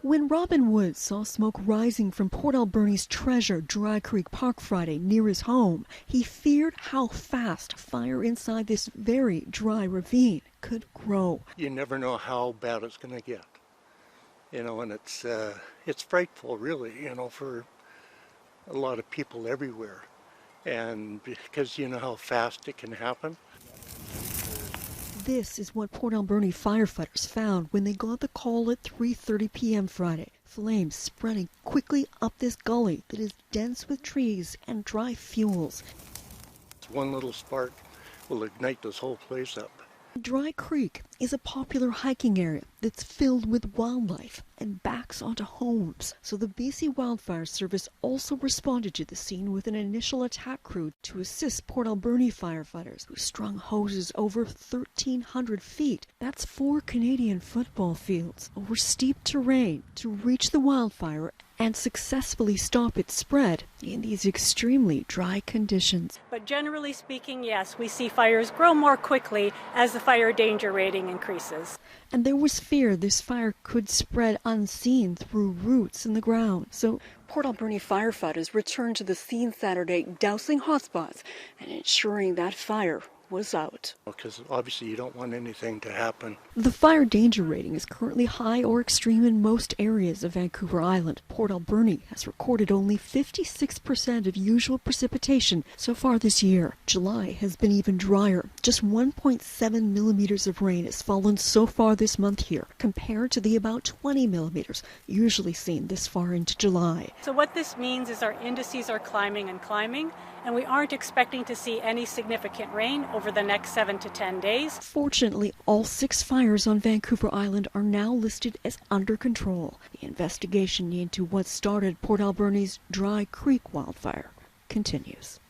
When Robin Woods saw smoke rising from Port Alberni's treasure Dry Creek Park Friday near his home, he feared how fast fire inside this very dry ravine could grow. You never know how bad it's going to get, and it's frightful, really, for a lot of people everywhere, and because you know how fast it can happen. This is what Port Alberni firefighters found when they got the call at 3:30 p.m. Friday. Flames spreading quickly up this gully that is dense with trees and dry fuels. One little spark will ignite this whole place up. Dry Creek is a popular hiking area that's filled with wildlife and backs onto homes. So the BC Wildfire Service also responded to the scene with an initial attack crew to assist Port Alberni firefighters, who strung hoses over 1,300 feet. That's 4 Canadian football fields over steep terrain to reach the wildfire and successfully stop its spread in these extremely dry conditions. But generally speaking, yes, we see fires grow more quickly as the fire danger rating increases. And there was fear this fire could spread unseen through roots in the ground. So Port Alberni firefighters returned to the scene Saturday, dousing hotspots and ensuring that fire was out. Because obviously you don't want anything to happen. The fire danger rating is currently high or extreme in most areas of Vancouver Island. Port Alberni has recorded only 56% of usual precipitation so far this year. July has been even drier. Just 1.7 millimeters of rain has fallen so far this month here, compared to the about 20 millimeters usually seen this far into July. So what this means is our indices are climbing and climbing, and we aren't expecting to see any significant rain over the next 7 to 10 days. Fortunately, all 6 fires on Vancouver Island are now listed as under control. The investigation into what started Port Alberni's Dry Creek wildfire continues.